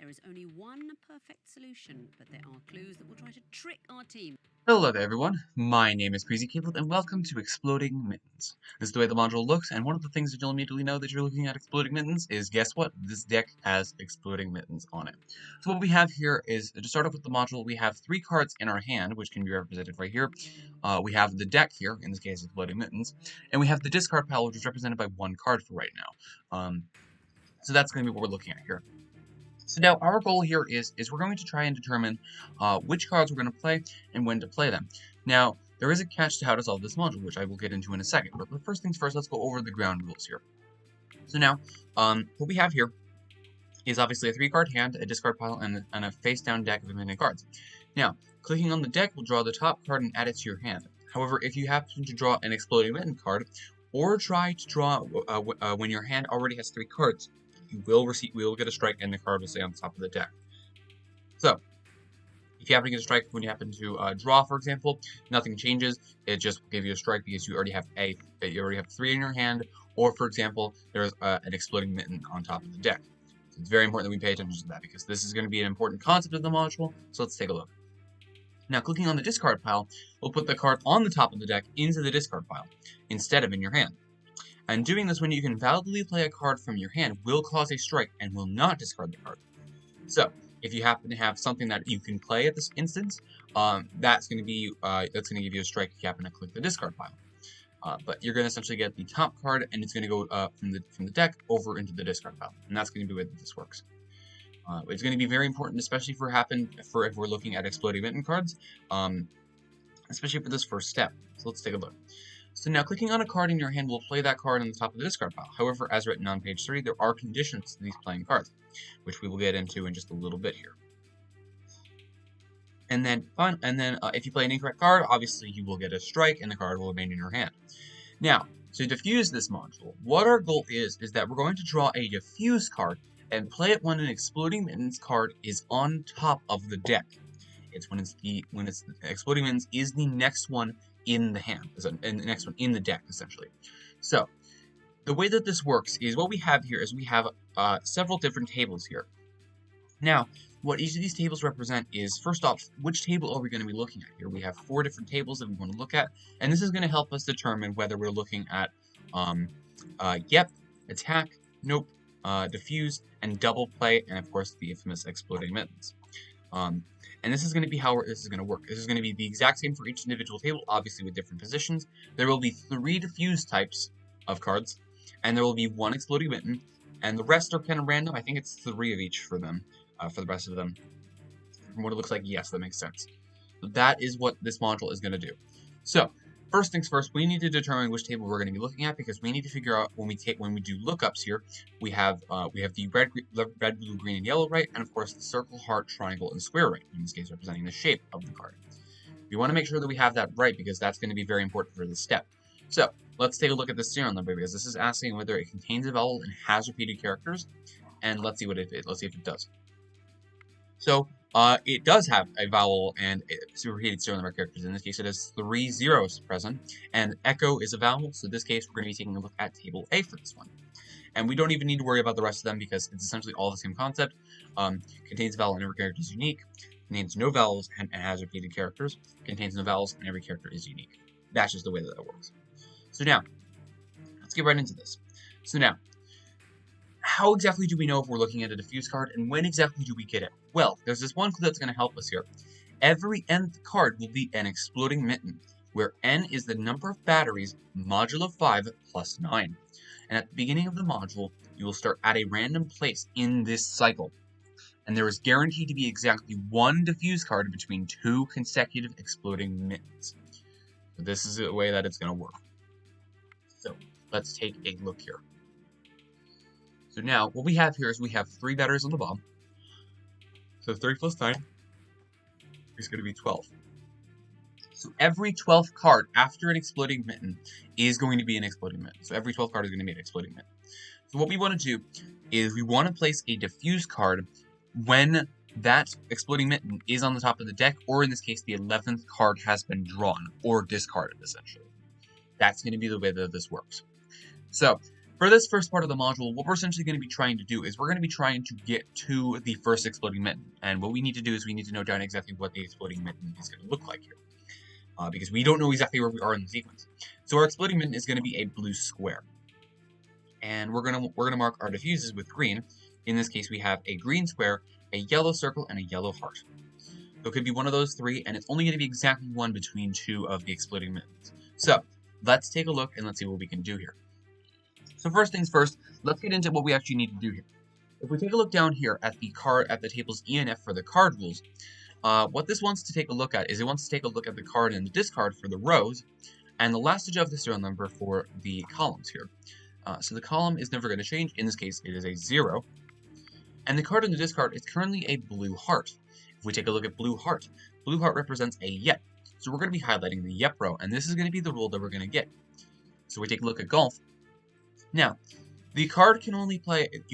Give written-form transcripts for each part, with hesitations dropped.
There is only one perfect solution, but there are clues that will try to trick our team. Hello there everyone, my name is Crazy Caleb and welcome to Exploding Mittens. This is the way the module looks, and one of the things that you'll immediately know that you're looking at Exploding Mittens is, guess what? This deck has Exploding Mittens on it. So what we have here is, to start off with the module, we have 3 cards in our hand, which can be represented right here. We have the deck here, in this case Exploding Mittens, and we have the discard pile, which is represented by 1 card for right now. So that's going to be what we're looking at here. So now our goal here is we're going to try and determine which cards we're going to play and when to play them. Now, there is a catch to how to solve this module, which I will get into in a second. But first things first, let's go over the ground rules here. So now, what we have here is obviously a 3-card hand, a discard pile, and a face-down deck of many cards. Now, clicking on the deck will draw the top card and add it to your hand. However, if you happen to draw an Exploding Mitten card, or try to draw when your hand already has 3 cards, you will get a strike, and the card will stay on the top of the deck. So, if you happen to get a strike when you happen to draw, for example, nothing changes. It just will give you a strike because you already have 3 in your hand, or for example, there's an Exploding Mitten on top of the deck. So it's very important that we pay attention to that because this is going to be an important concept of the module. So let's take a look. Now, clicking on the discard pile will put the card on the top of the deck into the discard pile instead of in your hand. And doing this when you can validly play a card from your hand will cause a strike and will not discard the card. So, if you happen to have something that you can play at this instance, that's going to give you a strike if you happen to click the discard pile. But you're going to essentially get the top card, and it's going to go from the deck over into the discard pile, and that's going to be the way that this works. It's going to be very important, especially if we're looking at Exploding Mitten cards, especially for this first step. So let's take a look. So now, clicking on a card in your hand will play that card on the top of the discard pile. However, as written on page 3, there are conditions to these playing cards, which we will get into in just a little bit here. And then, if you play an incorrect card, obviously you will get a strike, and the card will remain in your hand. Now, to diffuse this module, what our goal is that we're going to draw a diffuse card and play it when an Exploding Mittens card is on top of the deck. It's when it's Exploding Mittens is the next one in the hand, and the next one in the deck, essentially. So, the way that this works is what we have here is we have several different tables here. Now, what each of these tables represent is, first off, which table are we going to be looking at here? We have 4 different tables that we want to look at, and this is going to help us determine whether we're looking at yep, attack, nope, diffuse, and double play, and of course the infamous Exploding Mittens. And this is going to be how this is going to work. This is going to be the exact same for each individual table, obviously with different positions. There will be 3 diffuse types of cards, and there will be 1 Exploding Mitten, and the rest are kind of random. I think it's 3 of each for them, for the rest of them. From what it looks like, yes, that makes sense. So that is what this module is going to do. So, first things first, we need to determine which table we're going to be looking at because we need to figure out when we do lookups here, we have the red, blue, green, and yellow right, and of course the circle, heart, triangle, and square right, in this case representing the shape of the card. We want to make sure that we have that right because that's going to be very important for this step. So let's take a look at the serial number because this is asking whether it contains a vowel and has repeated characters, and let's see what it is. Let's see if it does. So it does have a vowel and a repeated serial number of characters. In this case, it has 3 zeros present, and echo is a vowel. So in this case, we're going to be taking a look at table A for this one. And we don't even need to worry about the rest of them because it's essentially all the same concept. Contains a vowel and every character is unique. Contains no vowels and has repeated characters. Contains no vowels and every character is unique. That's just the way that it works. So now, let's get right into this. So now, how exactly do we know if we're looking at a diffuse card, and when exactly do we get it? Well, there's this one clue that's going to help us here. Every nth card will be an Exploding Mitten, where n is the number of batteries modulo 5 plus 9. And at the beginning of the module, you will start at a random place in this cycle. And there is guaranteed to be exactly 1 diffuse card between 2 consecutive Exploding Mittens. So this is the way that it's going to work. So let's take a look here. So now, what we have here is we have 3 batteries on the bottom. So 3 plus 9 is going to be 12. So every 12th card after an Exploding Mitten is going to be an Exploding Mitten. So every 12th card is going to be an Exploding Mitten. So what we want to do is we want to place a diffuse card when that Exploding Mitten is on the top of the deck, or in this case, the 11th card has been drawn or discarded, essentially. That's going to be the way that this works. So For this first part of the module, what we're essentially going to be trying to do is we're going to be trying to get to the first exploding mitten. And what we need to do is we need to know down exactly what the exploding mitten is going to look like here. Because we don't know exactly where we are in the sequence. So our exploding mitten is going to be a blue square. And we're gonna mark our diffuses with green. In this case, we have a green square, a yellow circle, and a yellow heart. So it could be one of those three, and it's only going to be exactly one between two of the exploding mittens. So let's take a look and let's see what we can do here. So first things first, let's get into what we actually need to do here. If we take a look down here at the tables E and F for the card rules, what this wants to take a look at is it wants to take a look at the card and the discard for the rows, and the last digit of the serial number for the columns here. So the column is never going to change. In this case, it is a 0. And the card in the discard is currently a blue heart. If we take a look at blue heart represents a yep. So we're going to be highlighting the yep row, and this is going to be the rule that we're going to get. So we take a look at golf. Now, the card you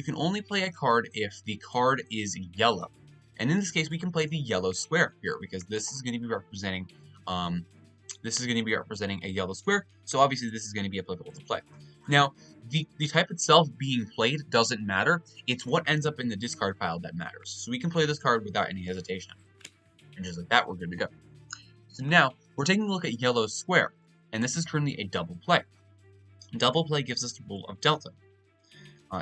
can only play a card if the card is yellow. And in this case, we can play the yellow square here, because this is going to be representing a yellow square, so obviously this is going to be applicable to play. Now, the type itself being played doesn't matter. It's what ends up in the discard pile that matters. So we can play this card without any hesitation. And just like that, we're good to go. So now, we're taking a look at yellow square, and this is currently a double play. Double play gives us the rule of delta.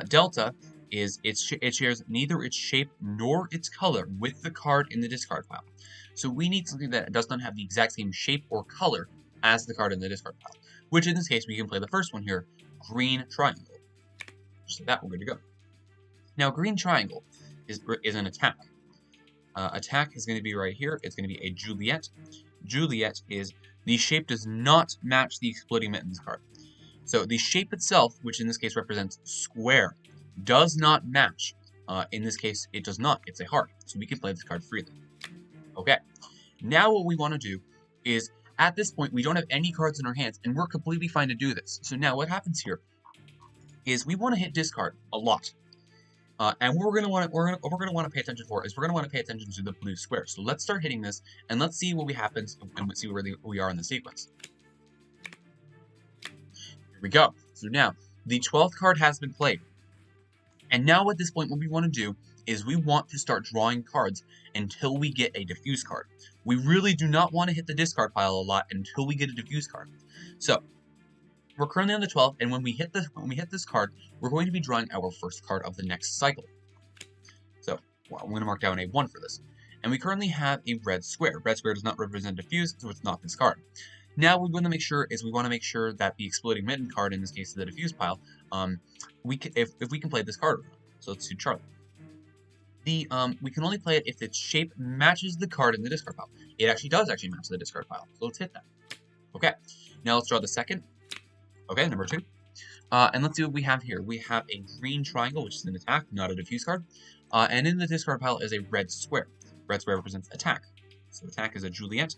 Delta is it shares neither its shape nor its color with the card in the discard pile. So we need something that does not have the exact same shape or color as the card in the discard pile, which in this case we can play the first one here, green triangle. So that we're good to go. Now green triangle is an attack. Attack is going to be right here. It's going to be a Juliet. Juliet is the shape does not match the exploding mittens card. So the shape itself, which in this case represents square, does not match. In this case, it does not. It's a heart. So we can play this card freely. Okay. Now what we want to do is, at this point, we don't have any cards in our hands, and we're completely fine to do this. So now what happens here is we want to hit discard a lot. And what we're going to want to pay attention for is we're going to want to pay attention to the blue square. So let's start hitting this, and let's see what happens, and let's see where we are in the sequence. Here we go. So now, the 12th card has been played. And now at this point, what we want to do is we want to start drawing cards until we get a diffuse card. We really do not want to hit the discard pile a lot until we get a diffuse card. So, we're currently on the 12th, and when we hit this card, we're going to be drawing our first card of the next cycle. So, well, I'm going to mark down a 1 for this. And we currently have a red square. Red square does not represent diffuse, so it's not this card. Now, what we want to make sure that the exploding mitten card, in this case the diffuse pile, if we can play this card or not. So let's do Charlie. We can only play it if its shape matches the card in the discard pile. It actually does match the discard pile, so let's hit that. Okay, now let's draw the second. Okay, number 2. And let's see what we have here. We have a green triangle, which is an attack, not a diffuse card. And in the discard pile is a red square. Red square represents attack. So attack is a Juliet.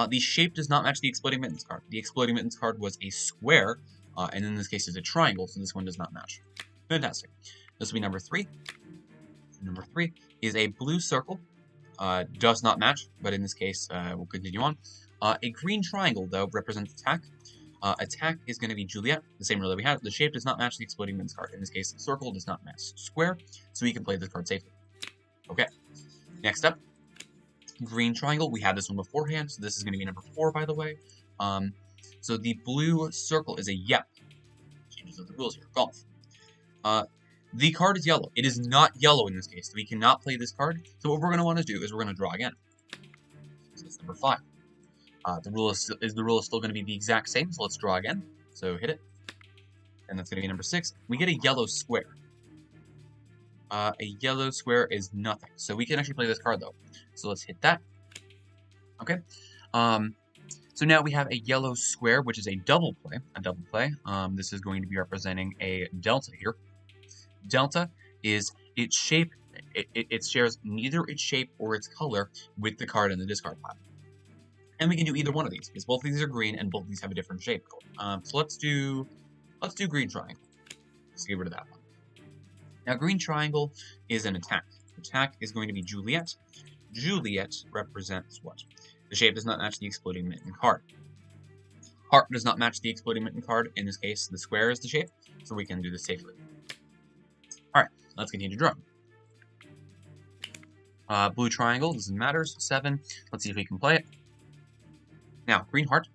The shape does not match the exploding mittens card. The exploding mittens card was a square, and in this case it's a triangle, so this one does not match. Fantastic. This will be number 3. Number 3 is a blue circle. Does not match, but in this case, we'll continue on. A green triangle, though, represents attack. Attack is going to be Juliet, the same rule that we had. The shape does not match the exploding mittens card. In this case, circle does not match square, so we can play this card safely. Okay. Next up, green triangle. We had this one beforehand, so this is going to be number 4, by the way. So the blue circle is a yep. Changes of the rules here. Golf. The card is yellow. It is not yellow in this case, so we cannot play this card. So what we're going to want to do is we're going to draw again. So that's number 5. The rule is still going to be the exact same, so let's draw again. So hit it. And that's going to be number 6. We get a yellow square. A yellow square is nothing. So we can actually play this card, though. So let's hit that. Okay. So now we have a yellow square, which is a double play. This is going to be representing a delta here. Delta is its shape. It shares neither its shape or its color with the card in the discard pile. And we can do either one of these, because both of these are green and both of these have a different shape. So let's do green triangle. Let's get rid of that one. Now green triangle is an attack. Attack is going to be Juliet. Juliet represents what? The shape does not match the exploding mitten card. Heart does not match the exploding mitten card. In this case, the square is the shape, so we can do this safely. Alright, let's continue drawing. Blue triangle, doesn't matter, so 7. Let's see if we can play it. Now, green heart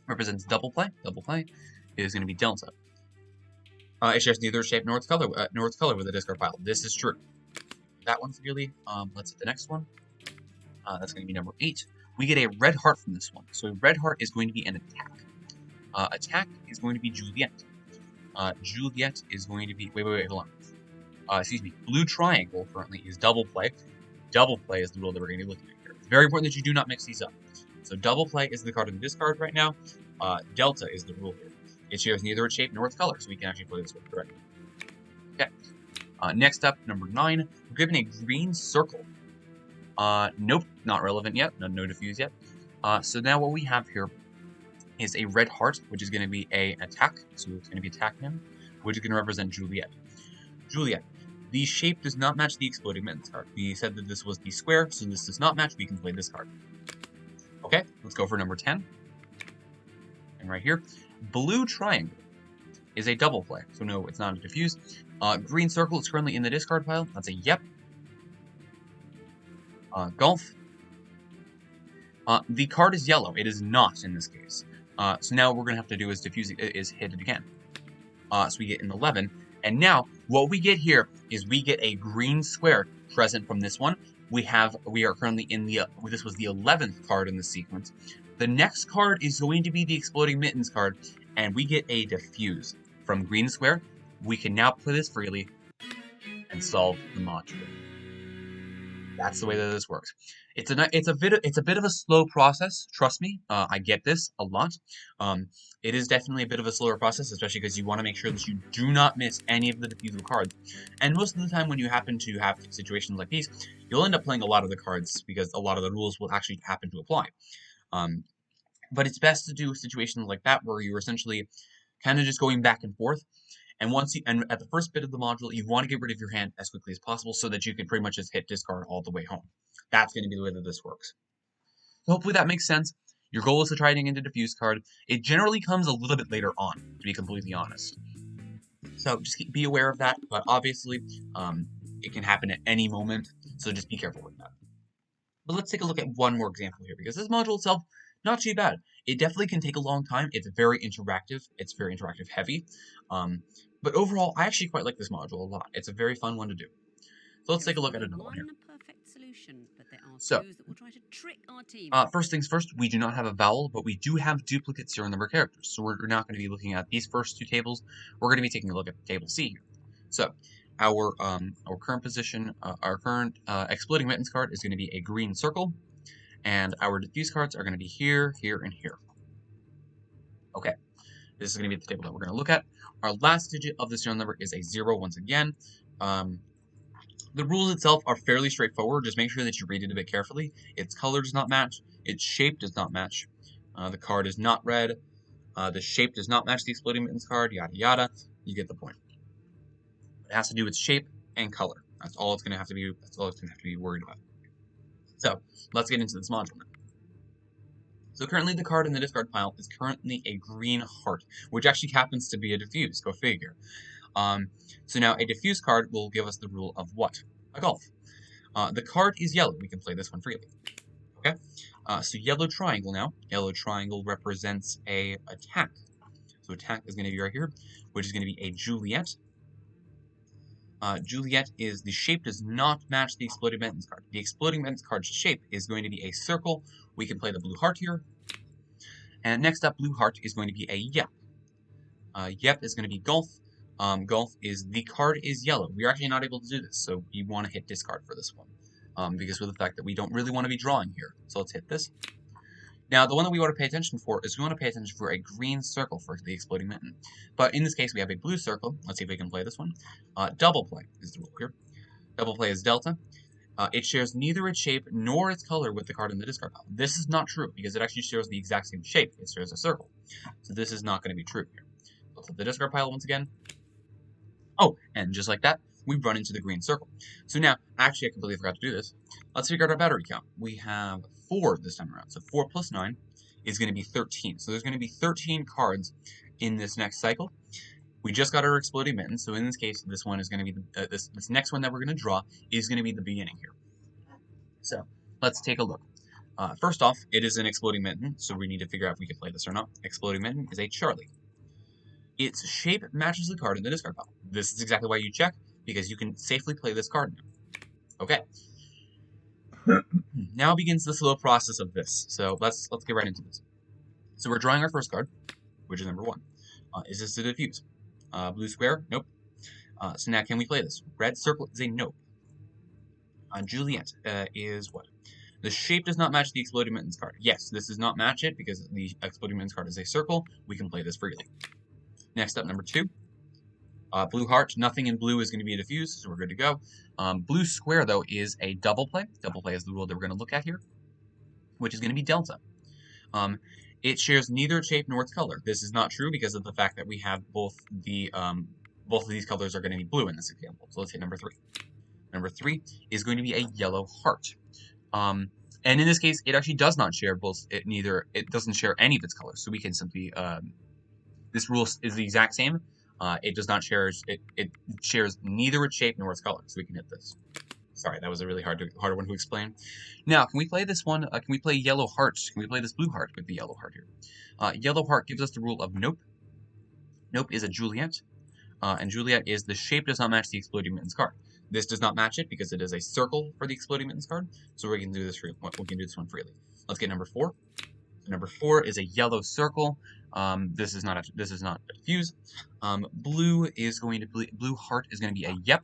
represents double play. Double play is going to be delta. It shares neither shape nor its color with the discard pile. This is true. That one's really. Let's hit the next one. That's going to be number 8. We get a red heart from this one. So a red heart is going to be an attack. Attack is going to be Juliet. Juliet is going to be. Wait, hold on. Excuse me. Blue triangle currently is double play. Double play is the rule that we're going to be looking at here. It's very important that you do not mix these up. So double play is the card in the discard right now. Delta is the rule here. It shares neither its shape nor its color, so we can actually play this one correctly. Okay. Next up, number 9. We're given a green circle. Nope, not relevant yet. No diffuse yet. So now what we have here is a red heart, which is going to be an attack. So it's going to be attacking him, which is going to represent Juliet. Juliet. The shape does not match the exploding mittens card. We said that this was the square, so this does not match. We can play this card. Okay, let's go for number 10. And right here, blue triangle is a double play. So no, it's not a diffuse. Green circle is currently in the discard pile. That's a yep. Golf. The card is yellow. It is not in this case. So now what we're going to have to do is diffuse it, is hit it again. So we get an 11. And now what we get here is we get a green square present from this one. We are currently in the this was the 11th card in the sequence. The next card is going to be the exploding mittens card, and we get a diffuse from green square. We can now play this freely and solve the module. That's the way that this works. It's a bit of a slow process. Trust me, I get this a lot. It is definitely a bit of a slower process, especially because you want to make sure that you do not miss any of the diffusal cards. And most of the time, when you happen to have situations like these, you'll end up playing a lot of the cards because a lot of the rules will actually happen to apply. But it's best to do situations like that where you're essentially kind of just going back and forth. And at the first bit of the module, you want to get rid of your hand as quickly as possible so that you can pretty much just hit discard all the way home. That's going to be the way that this works. So hopefully that makes sense. Your goal is to try to get a diffuse card. It generally comes a little bit later on, to be completely honest. So just be aware of that, but obviously it can happen at any moment, so just be careful with that. But let's take a look at one more example here, because this module itself, not too bad. It definitely can take a long time. It's very interactive. It's very interactive heavy. But overall, I actually quite like this module a lot. It's a very fun one to do. So let's take a look at another one here. Perfect solution, but there are so, clues that will try to trick our team. First things first, we do not have a vowel, but we do have duplicate serial number characters. So we're not going to be looking at these first two tables. We're going to be taking a look at table C here. So our current position, our current exploding mittens card is going to be a green circle, and our diffuse cards are going to be here, here, and here. Okay. This is going to be the table that we're going to look at. Our last digit of the serial number is a 0 once again. The rules itself are fairly straightforward. Just make sure that you read it a bit carefully. Its color does not match. Its shape does not match. The card is not red. The shape does not match the exploding mittens card. Yada yada. You get the point. It has to do with shape and color. That's all it's going to have to be. That's all it's going to have to be worried about. So let's get into this module now. So currently the card in the discard pile is currently a green heart, which actually happens to be a diffuse. Go figure. So now a diffuse card will give us the rule of what? A golf. The card is yellow. We can play this one freely. Okay. So yellow triangle now. Yellow triangle represents a attack. So attack is going to be right here, which is going to be a Juliet. Juliet is the shape does not match the exploding mittens card. The exploding mittens card's shape is going to be a circle. We can play the blue heart here. And next up, blue heart is going to be a yep. Yep is going to be golf. Golf is the card is yellow. We're actually not able to do this, so we want to hit discard for this one. Because of the fact that we don't really want to be drawing here. So let's hit this. Now, the one that we want to pay attention for is we want to pay attention for a green circle for the exploding mitten. But in this case, we have a blue circle. Let's see if we can play this one. Double play is the rule here. Double play is delta. It shares neither its shape nor its color with the card in the discard pile. This is not true because it actually shares the exact same shape. It shares a circle. So this is not going to be true here. Let's hit the discard pile once again. Oh, and just like that, we run into the green circle. So now, actually, I completely forgot to do this. Let's figure out our battery count. We have 4 this time around. So 4 plus 9 is going to be 13. So there's going to be 13 cards in this next cycle. We just got our Exploding Mittens, so in this case, this one is going to be this next one that we're going to draw is going to be the beginning here. So let's take a look. First off, it is an Exploding Mitten, so we need to figure out if we can play this or not. Exploding Mitten is a Charlie. Its shape matches the card in the discard pile. This is exactly why you check, because you can safely play this card now. Okay. Now begins the slow process of this. So let's get right into this. So we're drawing our first card, which is number 1. Is this a diffuse? Blue square? Nope. So now can we play this? Red circle is a nope. Juliet is what? The shape does not match the Exploding Mittens card. Yes, this does not match it because the Exploding Mittens card is a circle. We can play this freely. Next up, number 2. Blue heart. Nothing in blue is going to be a diffuse, so we're good to go. Blue square, though, is a double play. Double play is the rule that we're going to look at here, which is going to be delta. It shares neither its shape nor its color. This is not true because of the fact that we have both of these colors are going to be blue in this example. So let's hit number 3. Number 3 is going to be a yellow heart. And in this case, it actually does not share it doesn't share any of its colors. So we can simply, this rule is the exact same. It does not share, it shares neither its shape nor its color. So we can hit this. Sorry, that was a really hard one to explain. Now, can we play this one? Can we play yellow heart? Can we play this blue heart with the yellow heart here? Yellow heart gives us the rule of nope. Nope is a Juliet. And Juliet is the shape does not match the Exploding Mittens card. This does not match it because it is a circle for the Exploding Mittens card. So we can do this one freely. Let's get number 4. Number 4 is a yellow circle. This is not a diffuse. Blue heart is going to be a yep.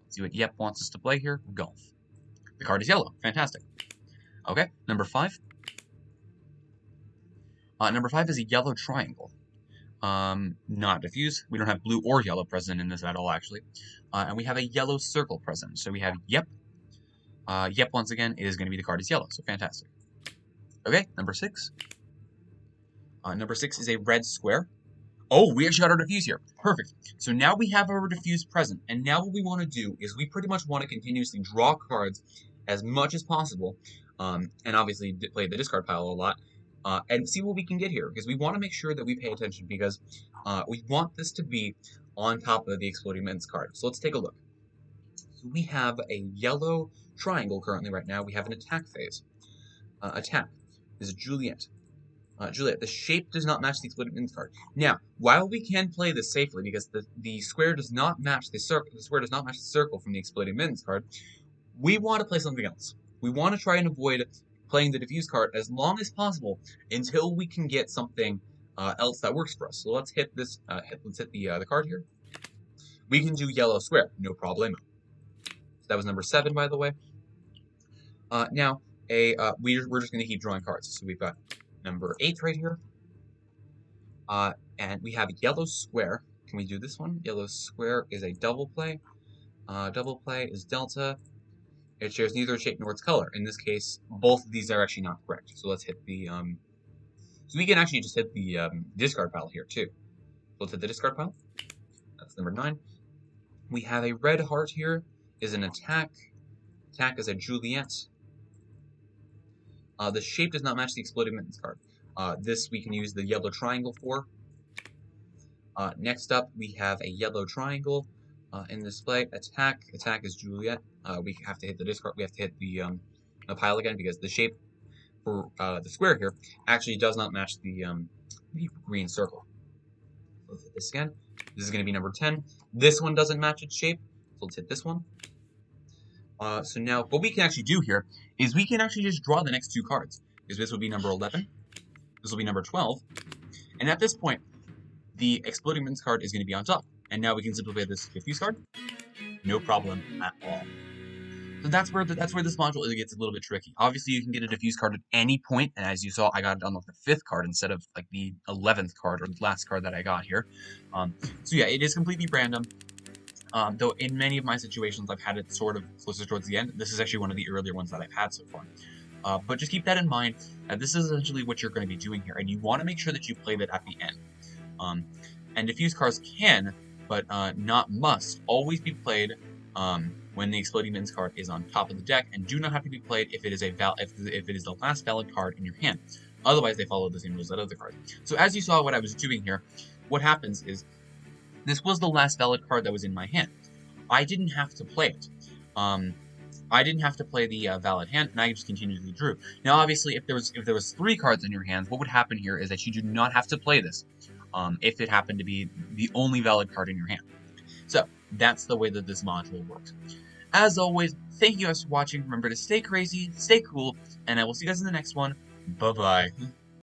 Let's see what yep wants us to play here. Golf. The card is yellow. Fantastic. Okay, number 5. Number 5 is a yellow triangle. Not diffuse. We don't have blue or yellow present in this at all, actually. And we have a yellow circle present. So we have yep. Yep, once again, is going to be the card is yellow. So fantastic. Okay, number 6. Number 6 is a red square. Oh, we actually got our diffuse here. Perfect. So now we have our diffuse present. And now what we want to do is we pretty much want to continuously draw cards as much as possible. And obviously play the discard pile a lot. And see what we can get here, because we want to make sure that we pay attention, because we want this to be on top of the Exploding Mittens card. So let's take a look. So we have a yellow triangle currently right now. We have an attack phase. Attack is a Juliet. Juliet, the shape does not match the Exploding Mittens card. Now, while we can play this safely, because the square does not match the square does not match the circle from the Exploding Mittens card, we want to play something else. We want to try and avoid playing the diffuse card as long as possible until we can get something else that works for us. So let's hit this. Let's hit the card here. We can do yellow square, no problem. So that was number 7, by the way. Now we're just going to keep drawing cards. So we've got number 8 right here, and we have yellow square. Can we do this one? Yellow square is a double play. Double play is delta. It shares neither shape nor its color. In this case, both of these are actually not correct. So let's hit the, so we can actually just hit the discard pile here too. So let's hit the discard pile. That's number 9. We have a red heart here, is an attack. Attack is a Juliet. The shape does not match the Exploding Mittens card. This we can use the yellow triangle for. Next up, we have a yellow triangle. In display, attack is Juliet. We have to hit the discard. We have to hit the pile again because the shape for the square here actually does not match the green circle. Let's hit this again. This is going to be number 10. This one doesn't match its shape, so let's hit this one. So now what we can actually do here is we can actually just draw the next 2 cards, because this will be number 11. This will be number 12, and at this point, the Exploding Mittens card is going to be on top. And now we can simply play this diffuse card. No problem at all. So that's where this module gets a little bit tricky. Obviously, you can get a diffuse card at any point, and as you saw, I got it on the 5th card instead of like the 11th card or the last card that I got here. So yeah, it is completely random. Though in many of my situations, I've had it sort of closer towards the end. This is actually one of the earlier ones that I've had so far. But just keep that in mind. This is essentially what you're going to be doing here, and you want to make sure that you play that at the end. And diffuse cards can, but not must, always be played when the Exploding Mittens card is on top of the deck, and do not have to be played if it is the last valid card in your hand. Otherwise, they follow the same rules that other cards. So as you saw what I was doing here, what happens is this was the last valid card that was in my hand. I didn't have to play it. I didn't have to play the valid hand, and I just continually drew. Now, obviously, if there was 3 cards in your hands, what would happen here is that you do not have to play this, if it happened to be the only valid card in your hand. So that's the way that this module works. As always, thank you guys for watching. Remember to stay crazy, stay cool, and I will see you guys in the next one. Bye-bye.